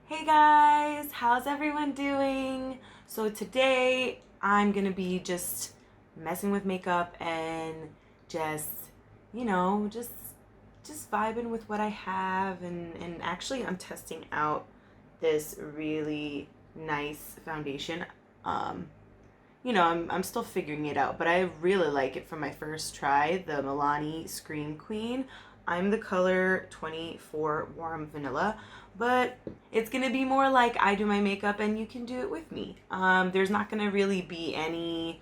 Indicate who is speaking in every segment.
Speaker 1: Hey guys, how's everyone doing? So today I'm gonna be just messing with makeup and just, you know, just vibing with what I have and actually I'm testing out this really nice foundation. Um, I'm still figuring it out, but I really like it from my first try, the Milani Scream Queen. I'm the color 24 Warm Vanilla, but it's gonna be more like I do my makeup and you can do it with me. There's not gonna really be any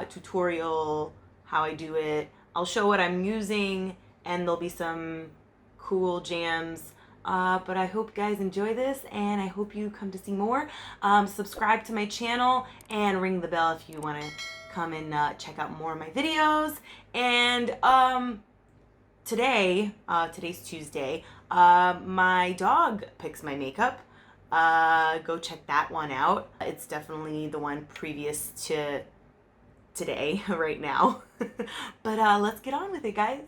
Speaker 1: tutorial how I do it. I'll show what I'm using and there'll be some cool jams. But I hope you guys enjoy this and I hope you come to see more. Subscribe to my channel and ring the bell if you want to come and check out more of my videos. And today's Tuesday, my dog picks my makeup. Go check that one out. It's definitely the one previous to today, right now. But let's get on with it, guys.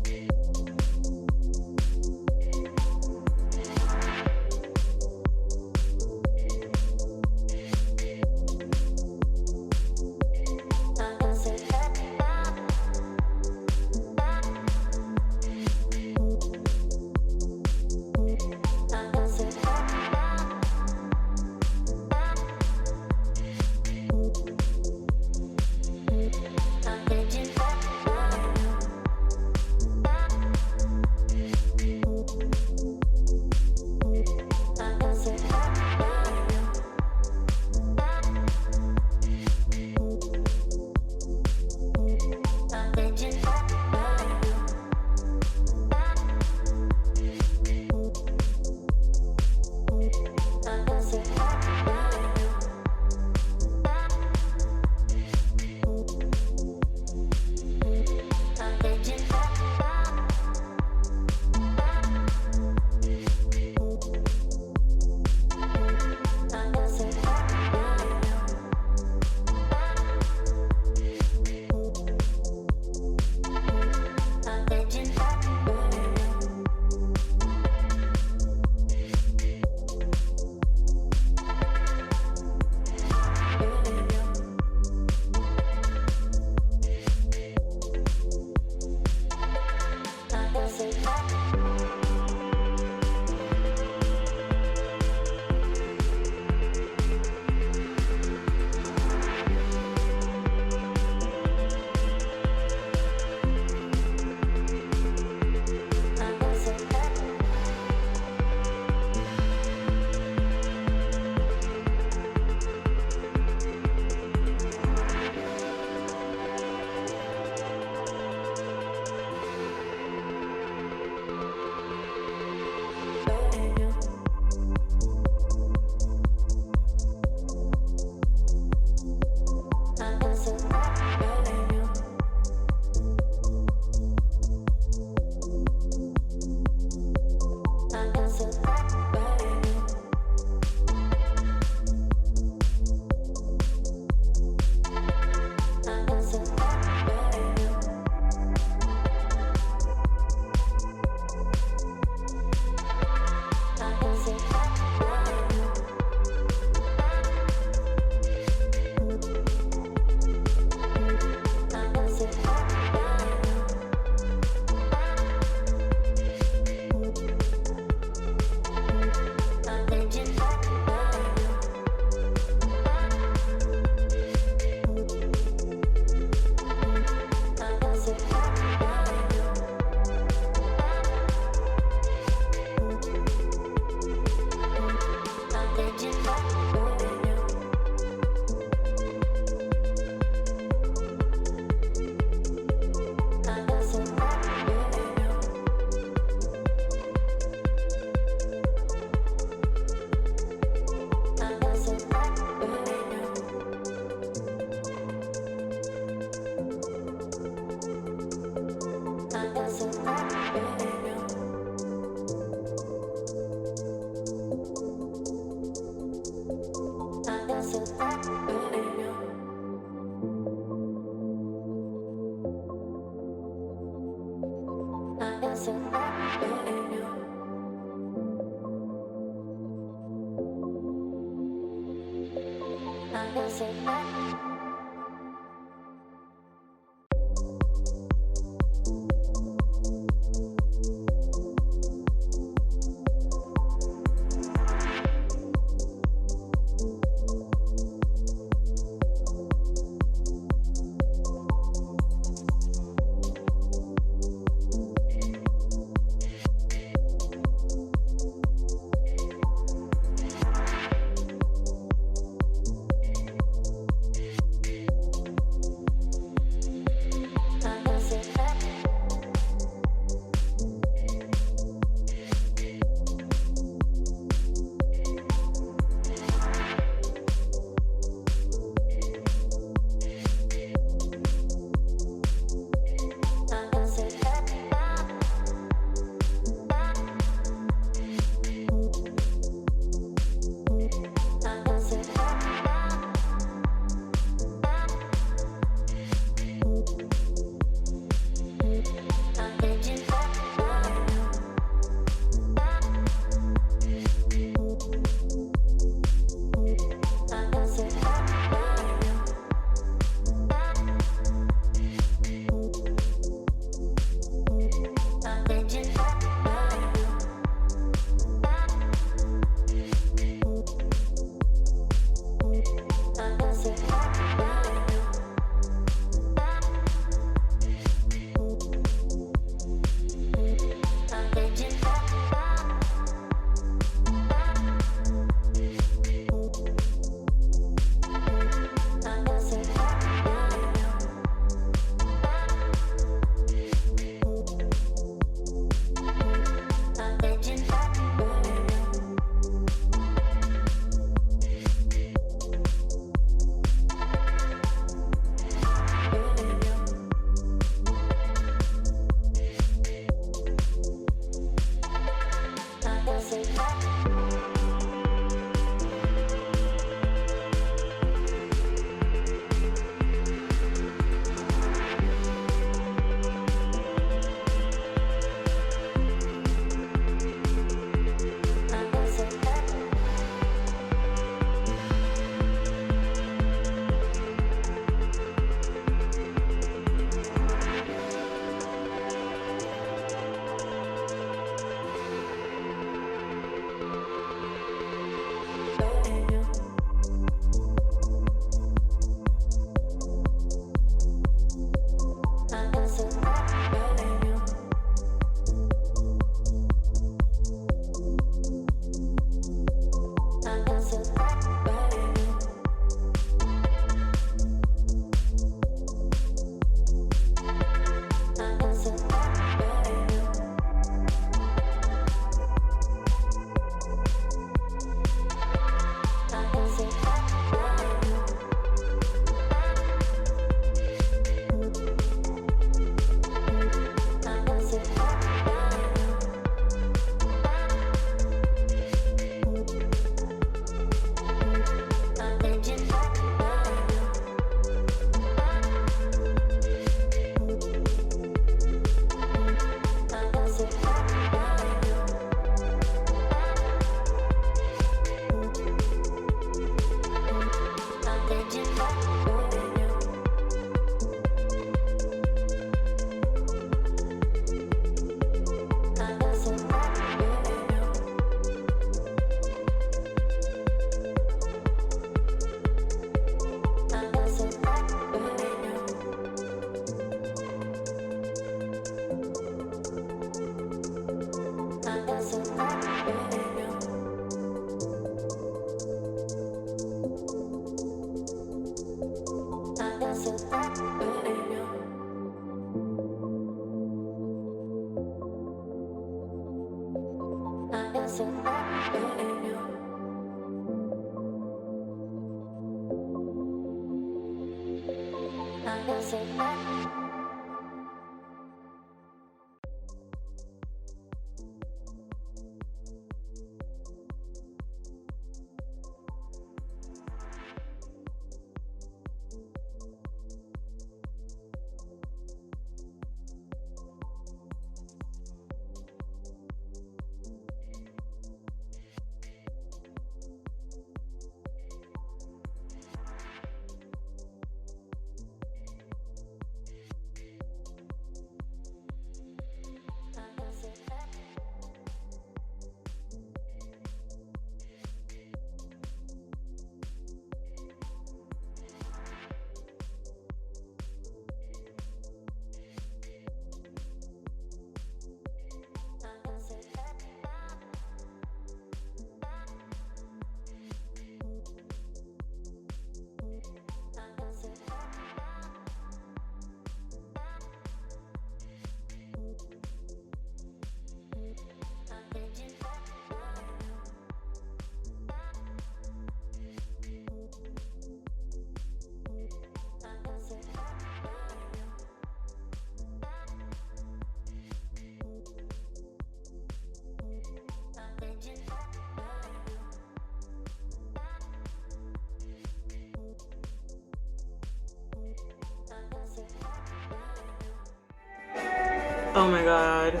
Speaker 1: Oh my god.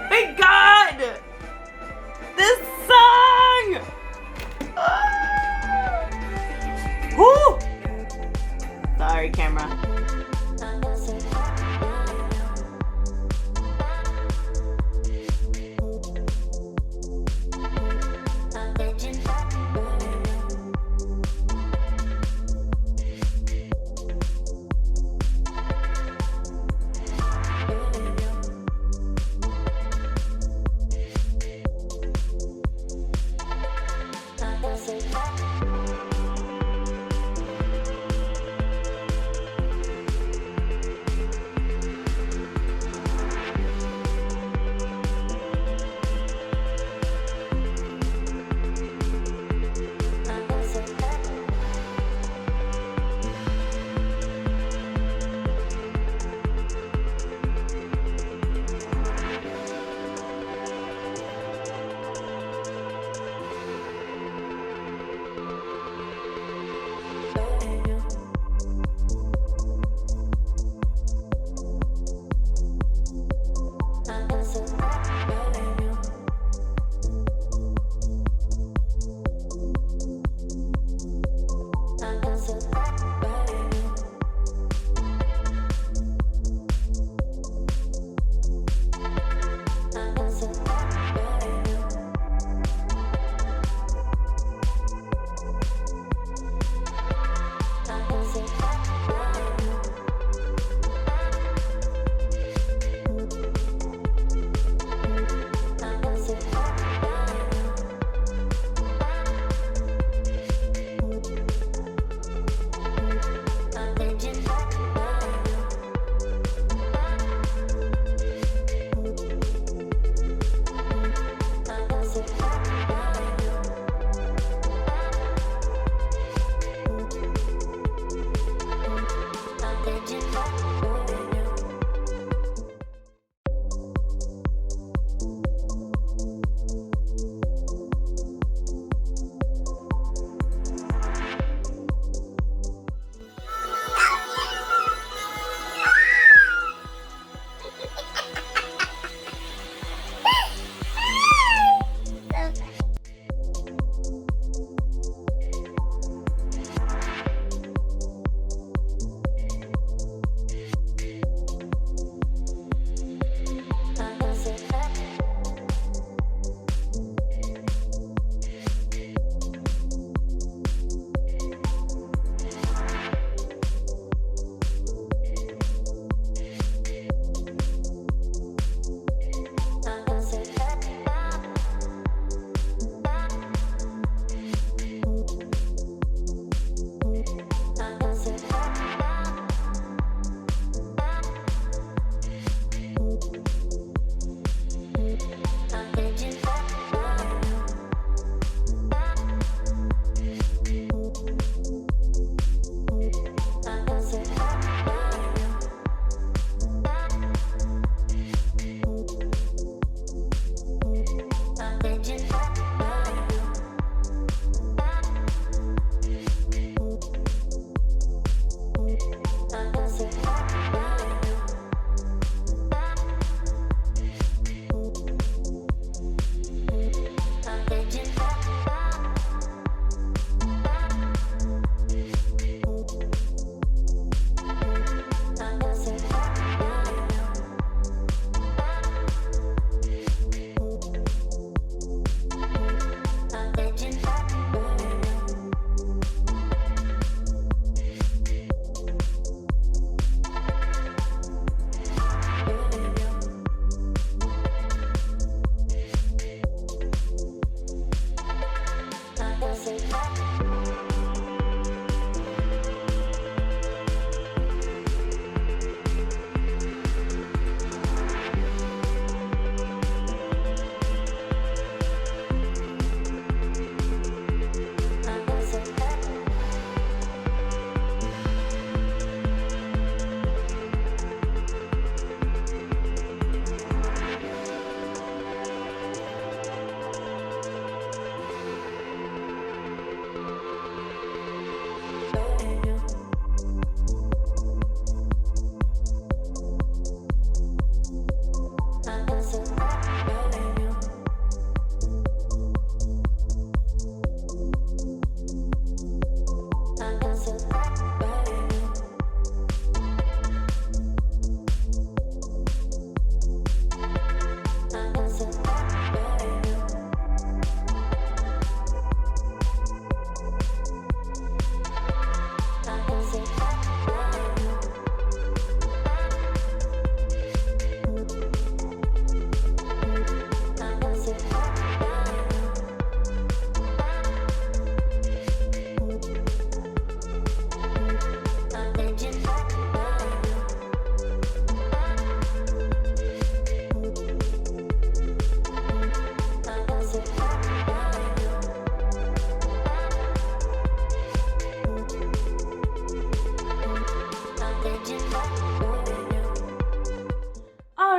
Speaker 1: Thank God! This song! Ah! Woo! Sorry, camera.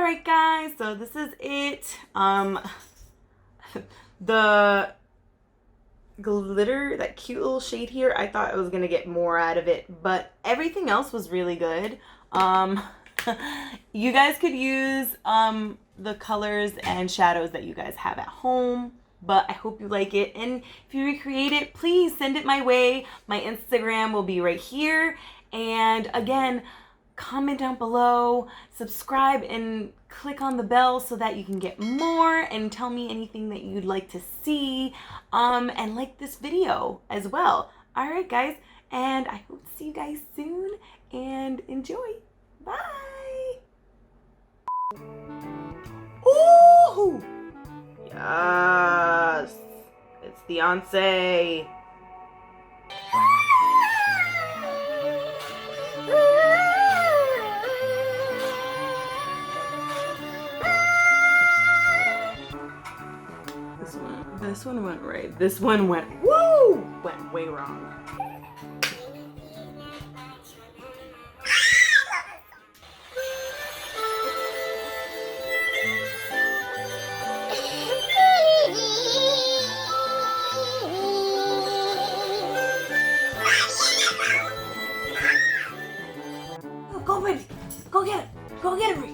Speaker 1: Alright guys, so this is it. The glitter, that cute little shade here, I thought I was gonna get more out of it, but everything else was really good. You guys could use the colors and shadows that you guys have at home, but I hope you like it. And if you recreate it, please send it my way. My Instagram will be right here. And again, comment down below, subscribe, and click on the bell so that you can get more, and tell me anything that you'd like to see, and like this video as well. All right guys, and I hope to see you guys soon, and enjoy. Bye. Ooh, yes, it's Beyonce. This one went right. This one went, woo! Went way wrong. Go, baby. Go get it. Go get it.